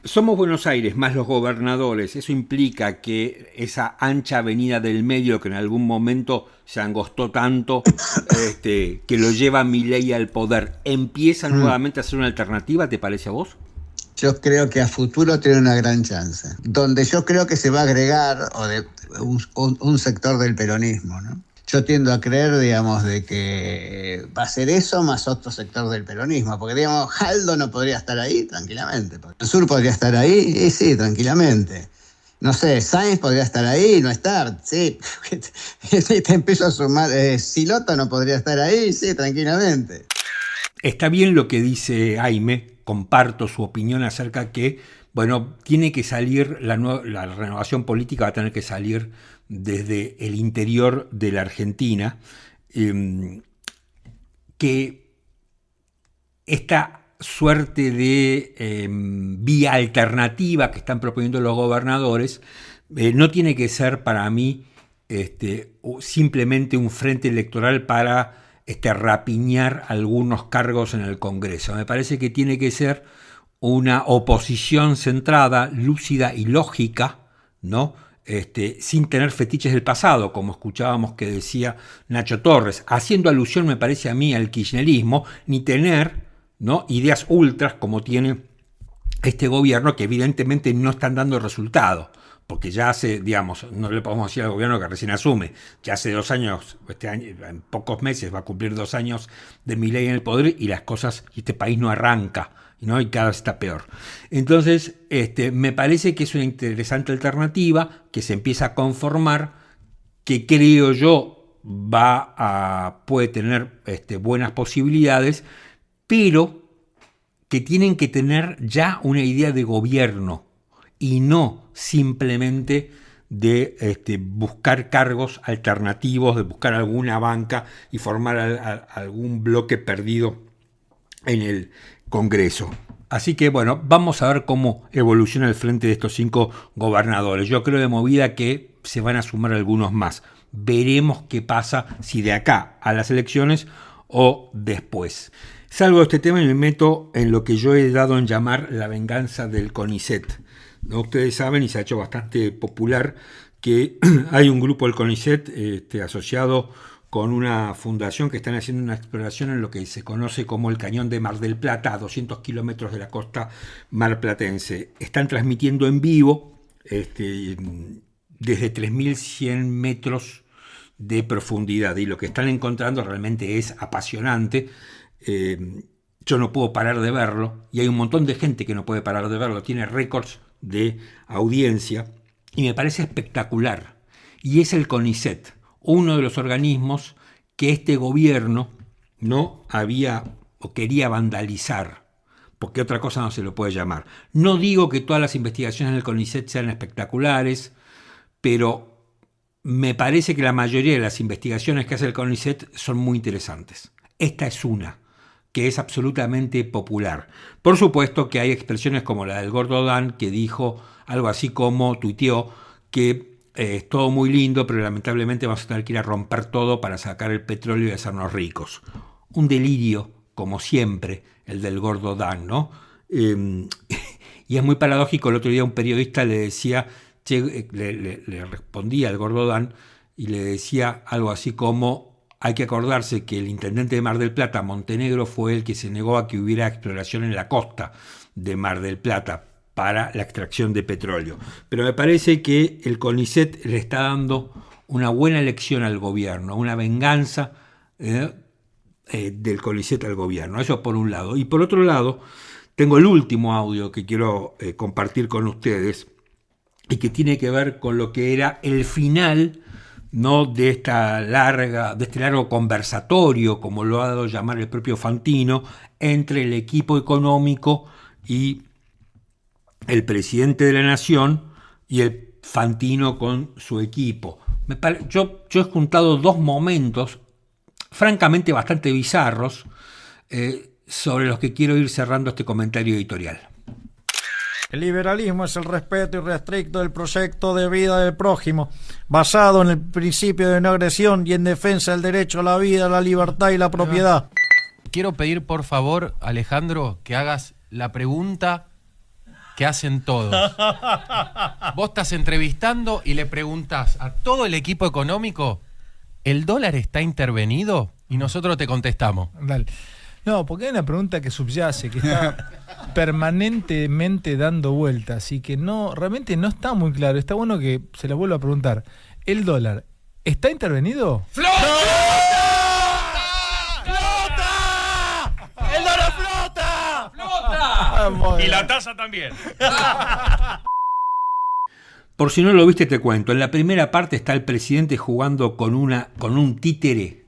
Somos Buenos Aires más los gobernadores. Eso implica que esa ancha avenida del medio que en algún momento se angostó tanto, que lo lleva Milei al poder, ¿empieza nuevamente a ser una alternativa, te parece a vos? Yo creo que a futuro tiene una gran chance. Donde yo creo que se va a agregar un sector del peronismo, ¿no? Yo tiendo a creer, digamos, de que va a ser eso más otro sector del peronismo, porque, digamos, Jaldo no podría estar ahí tranquilamente. El Sur podría estar ahí, y sí, tranquilamente. No sé, Sáenz podría estar ahí y no estar, sí. Te empiezo a sumar, Silotto no podría estar ahí, sí, tranquilamente. Está bien lo que dice Jaime, comparto su opinión acerca que, bueno, tiene que salir, la renovación política va a tener que salir desde el interior de la Argentina, que esta suerte de vía alternativa que están proponiendo los gobernadores no tiene que ser para mí simplemente un frente electoral para rapiñar algunos cargos en el Congreso. Me parece que tiene que ser una oposición centrada, lúcida y lógica, ¿no? Sin tener fetiches del pasado, como escuchábamos que decía Nacho Torres, haciendo alusión, me parece a mí, al kirchnerismo, ni tener, ¿no?, ideas ultras como tiene este gobierno, que evidentemente no están dando resultado, porque ya hace, digamos, no le podemos decir al gobierno que recién asume, ya hace 2 años, este año, en pocos meses va a cumplir 2 años de Milei en el poder y las cosas, este país no arranca, ¿no? Y cada vez está peor. Entonces, me parece que es una interesante alternativa que se empieza a conformar, que creo yo puede tener buenas posibilidades, pero que tienen que tener ya una idea de gobierno y no simplemente de buscar cargos alternativos, de buscar alguna banca y formar algún bloque perdido en el Congreso. Así que bueno, vamos a ver cómo evoluciona el frente de estos 5 gobernadores. Yo creo de movida que se van a sumar algunos más. Veremos qué pasa, si de acá a las elecciones o después. Salgo de este tema y me meto en lo que yo he dado en llamar la venganza del CONICET. ¿No? Ustedes saben, y se ha hecho bastante popular, que hay un grupo del CONICET asociado con una fundación que están haciendo una exploración en lo que se conoce como el Cañón de Mar del Plata, a 200 kilómetros de la costa marplatense. Están transmitiendo en vivo desde 3.100 metros de profundidad, y lo que están encontrando realmente es apasionante. Yo no puedo parar de verlo, y hay un montón de gente que no puede parar de verlo, tiene récords de audiencia, y me parece espectacular. Y es el CONICET, uno de los organismos que este gobierno no había o quería vandalizar, porque otra cosa no se lo puede llamar. No digo que todas las investigaciones del CONICET sean espectaculares, pero me parece que la mayoría de las investigaciones que hace el CONICET son muy interesantes. Esta es una que es absolutamente popular. Por supuesto que hay expresiones como la del Gordo Dan, que dijo algo así como, tuiteó, que es todo muy lindo, pero lamentablemente vamos a tener que ir a romper todo para sacar el petróleo y hacernos ricos. Un delirio, como siempre, el del Gordo Dan, ¿no? Y es muy paradójico. El otro día un periodista le decía, le respondía al Gordo Dan y le decía algo así como: hay que acordarse que el intendente de Mar del Plata, Montenegro, fue el que se negó a que hubiera exploración en la costa de Mar del Plata para la extracción de petróleo. Pero me parece que el CONICET le está dando una buena lección al gobierno, una venganza del CONICET al gobierno. Eso por un lado. Y por otro lado, tengo el último audio que quiero compartir con ustedes, y que tiene que ver con lo que era el final, ¿no?, de este largo conversatorio, como lo ha dado a llamar el propio Fantino, entre el equipo económico y el presidente de la Nación y el Fantino con su equipo. Yo he juntado dos momentos francamente bastante bizarros sobre los que quiero ir cerrando este comentario editorial. El liberalismo es el respeto irrestricto del proyecto de vida del prójimo, basado en el principio de no agresión y en defensa del derecho a la vida, la libertad y la propiedad. Quiero pedir, por favor, Alejandro, que hagas la pregunta que hacen todos. Vos estás entrevistando y le preguntás a todo el equipo económico, ¿el dólar está intervenido? Y nosotros te contestamos. Dale. No, porque hay una pregunta que subyace, que está permanentemente dando vueltas y que no, realmente no está muy claro. Está bueno que se la vuelva a preguntar. ¿El dólar está intervenido? ¡Flota! ¡Flota! ¡El dólar flota! ¡Flota! Y la tasa también. Por si no lo viste, te cuento. En la primera parte está el presidente jugando con un títere.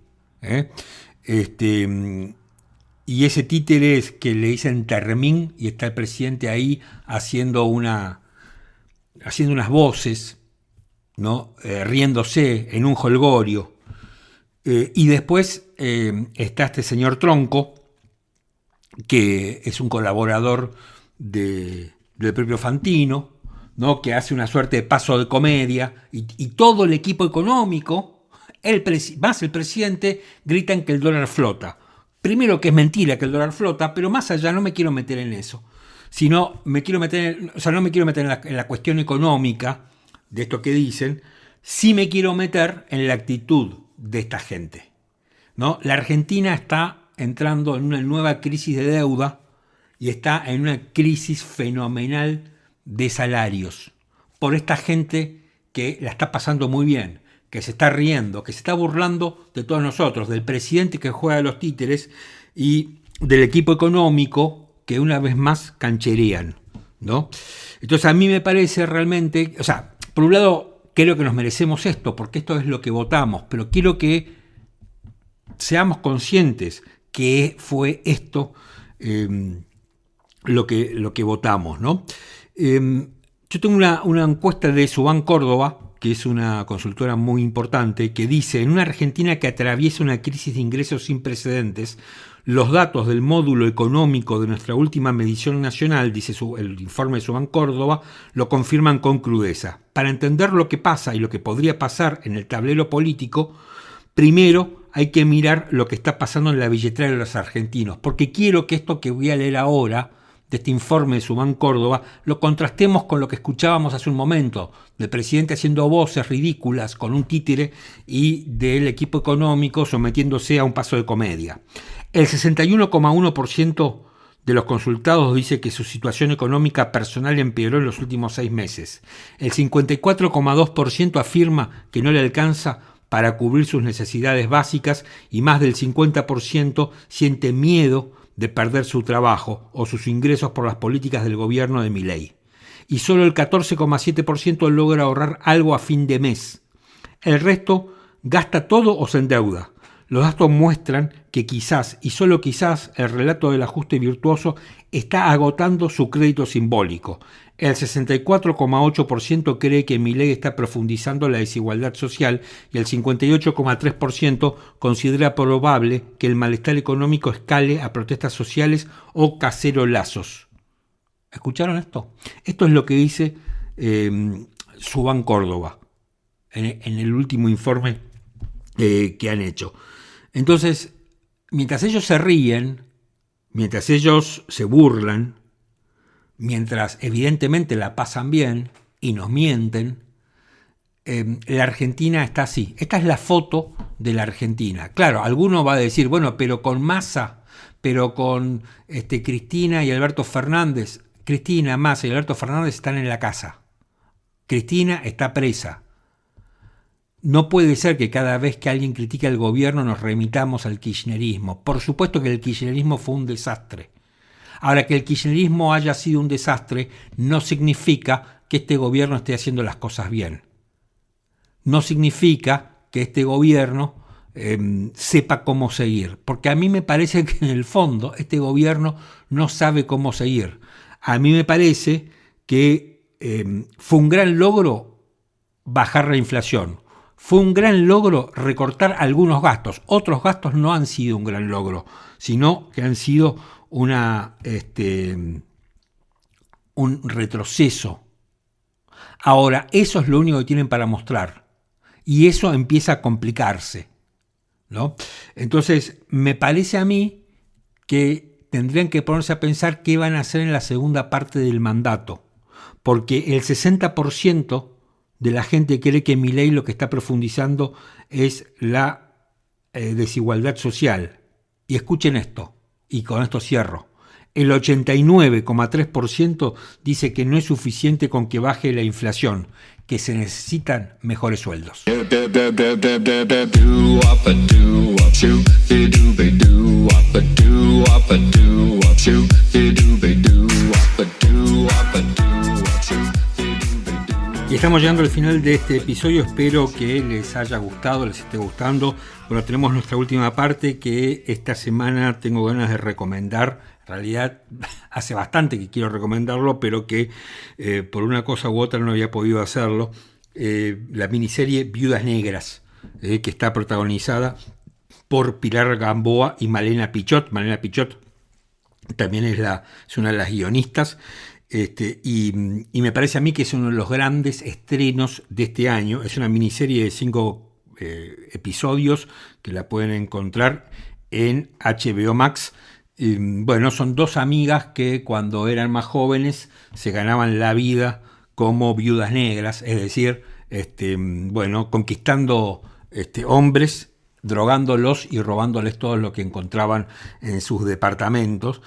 Y ese títere es que le dicen termín, y está el presidente ahí haciendo unas voces, ¿no? Riéndose en un jolgorio. Y después está este señor Tronco, que es un colaborador del propio Fantino, ¿no? Que hace una suerte de paso de comedia, y todo el equipo económico, más el presidente, gritan que el dólar flota. Primero, que es mentira que el dólar flota, pero más allá no me quiero meter en eso, sino no me quiero meter en la cuestión económica de esto que dicen. Sí me quiero meter en la actitud de esta gente, ¿no? La Argentina está entrando en una nueva crisis de deuda y está en una crisis fenomenal de salarios por esta gente que la está pasando muy bien, que se está riendo, que se está burlando de todos nosotros, del presidente que juega a los títeres y del equipo económico que una vez más cancherean, ¿no? Entonces a mí me parece realmente, o sea, por un lado creo que nos merecemos esto, porque esto es lo que votamos, pero quiero que seamos conscientes que fue esto lo que votamos, ¿no? Yo tengo una encuesta de Subán Córdoba, que es una consultora muy importante, que dice: en una Argentina que atraviesa una crisis de ingresos sin precedentes, los datos del módulo económico de nuestra última medición nacional, dice el informe de Subán Córdoba, lo confirman con crudeza. Para entender lo que pasa y lo que podría pasar en el tablero político, primero hay que mirar lo que está pasando en la billetera de los argentinos, porque quiero que esto que voy a leer ahora, de este informe de Subán Córdoba, lo contrastemos con lo que escuchábamos hace un momento, del presidente haciendo voces ridículas con un títere y del equipo económico sometiéndose a un paso de comedia. El 61,1% de los consultados dice que su situación económica personal empeoró en los últimos 6 meses. El 54,2% afirma que no le alcanza para cubrir sus necesidades básicas y más del 50% siente miedo de perder su trabajo o sus ingresos por las políticas del gobierno de Milei. Y solo el 14,7% logra ahorrar algo a fin de mes. El resto gasta todo o se endeuda. Los datos muestran que quizás, y solo quizás, el relato del ajuste virtuoso está agotando su crédito simbólico. El 64,8% cree que Milei está profundizando la desigualdad social y el 58,3% considera probable que el malestar económico escale a protestas sociales o cacerolazos. ¿Escucharon esto? Esto es lo que dice Subán Córdoba en el último informe que han hecho. Entonces, mientras ellos se ríen, mientras ellos se burlan, mientras evidentemente la pasan bien y nos mienten, la Argentina está así. Esta es la foto de la Argentina. Claro, alguno va a decir, bueno, pero con Massa, pero con Cristina y Alberto Fernández. Cristina, Massa y Alberto Fernández están en la casa. Cristina está presa. No puede ser que cada vez que alguien critica al gobierno nos remitamos al kirchnerismo. Por supuesto que el kirchnerismo fue un desastre. Ahora, que el kirchnerismo haya sido un desastre no significa que este gobierno esté haciendo las cosas bien. No significa que este gobierno sepa cómo seguir. Porque a mí me parece que en el fondo este gobierno no sabe cómo seguir. A mí me parece que fue un gran logro bajar la inflación. Fue un gran logro recortar algunos gastos. Otros gastos no han sido un gran logro, sino que han sido un retroceso. Ahora, eso es lo único que tienen para mostrar. Y eso empieza a complicarse, ¿no? Entonces, me parece a mí que tendrían que ponerse a pensar qué van a hacer en la segunda parte del mandato. Porque el 60% de la gente cree que Milei lo que está profundizando es la desigualdad social. Y escuchen esto, y con esto cierro. El 89,3% dice que no es suficiente con que baje la inflación, que se necesitan mejores sueldos. Y estamos llegando al final de este episodio, espero que les haya gustado, les esté gustando. Bueno, tenemos nuestra última parte que esta semana tengo ganas de recomendar. En realidad hace bastante que quiero recomendarlo, pero que por una cosa u otra no había podido hacerlo. La miniserie Viudas Negras, que está protagonizada por Pilar Gamboa y Malena Pichot. Malena Pichot también es una de las guionistas. Y me parece a mí que es uno de los grandes estrenos de este año. Es una miniserie de 5 episodios que la pueden encontrar en HBO Max. Bueno, son 2 amigas que cuando eran más jóvenes se ganaban la vida como viudas negras, es decir, conquistando hombres, drogándolos y robándoles todo lo que encontraban en sus departamentos.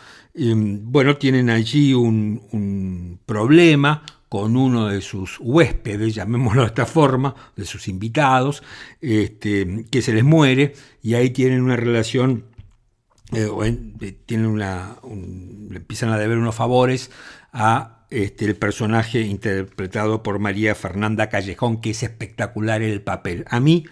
Tienen allí un problema con uno de sus huéspedes, llamémoslo de esta forma, de sus invitados, que se les muere, y ahí tienen una relación, le empiezan a deber unos favores a el personaje interpretado por María Fernanda Callejón, que es espectacular el papel. A mí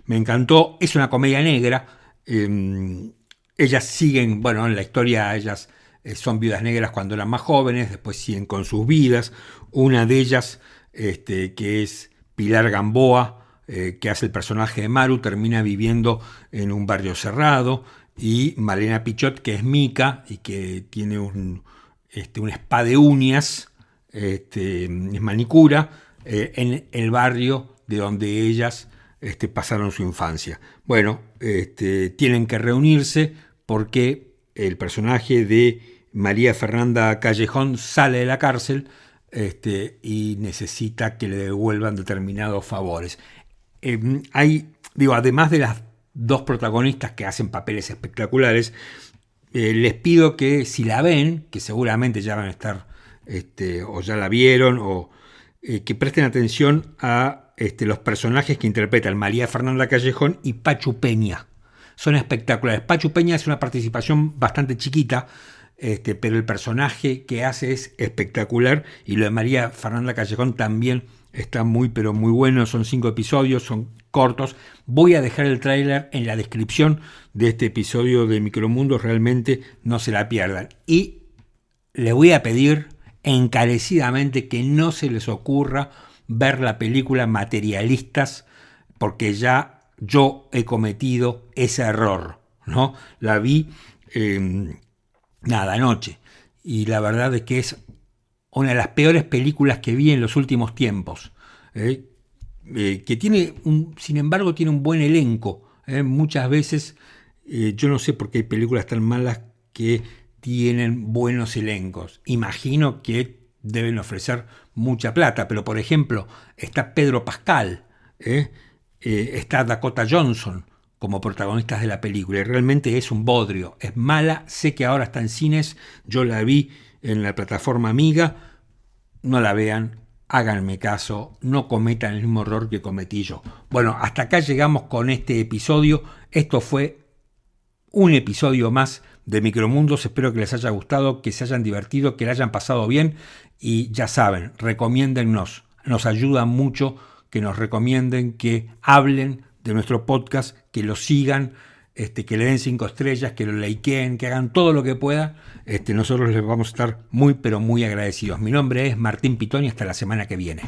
me encantó, es una comedia negra, ellas siguen, en la historia ellas son viudas negras cuando eran más jóvenes, después siguen con sus vidas. Una de ellas, que es Pilar Gamboa, que hace el personaje de Maru, termina viviendo en un barrio cerrado, y Malena Pichot, que es Mica y que tiene un spa de uñas, es manicura, en el barrio de donde ellas pasaron su infancia. Tienen que reunirse porque el personaje de María Fernanda Callejón sale de la cárcel y necesita que le devuelvan determinados favores. Además de las 2 protagonistas que hacen papeles espectaculares, les pido que si la ven, que seguramente ya van a estar o ya la vieron, o que presten atención a los personajes que interpretan María Fernanda Callejón y Pachu Peña. Son espectaculares. Pachu Peña es una participación bastante chiquita, pero el personaje que hace es espectacular, y lo de María Fernanda Callejón también está muy pero muy bueno. Son 5 episodios, son cortos. Voy a dejar el tráiler en la descripción de este episodio de Micromundos, realmente no se la pierdan. Y les voy a pedir encarecidamente que no se les ocurra ver la película Materialistas, porque ya yo he cometido ese error, ¿no? La vi anoche, y la verdad es que es una de las peores películas que vi en los últimos tiempos, que tiene sin embargo tiene un buen elenco. Muchas veces yo no sé por qué hay películas tan malas que tienen buenos elencos. Imagino que deben ofrecer mucha plata, pero por ejemplo está Pedro Pascal, está Dakota Johnson como protagonistas de la película, y realmente es un bodrio, es mala. Sé que ahora está en cines, yo la vi en la plataforma amiga. No la vean, háganme caso, no cometan el mismo error que cometí yo. Bueno, hasta acá llegamos con este episodio. Esto fue un episodio más de Micromundos. Espero que les haya gustado, que se hayan divertido, que la hayan pasado bien, y ya saben, recomiéndennos. Nos ayuda mucho que nos recomienden, que hablen de nuestro podcast, que lo sigan, que le den 5 estrellas, que lo likeen, que hagan todo lo que pueda. Nosotros les vamos a estar muy, pero muy agradecidos. Mi nombre es Martín Pitón y hasta la semana que viene.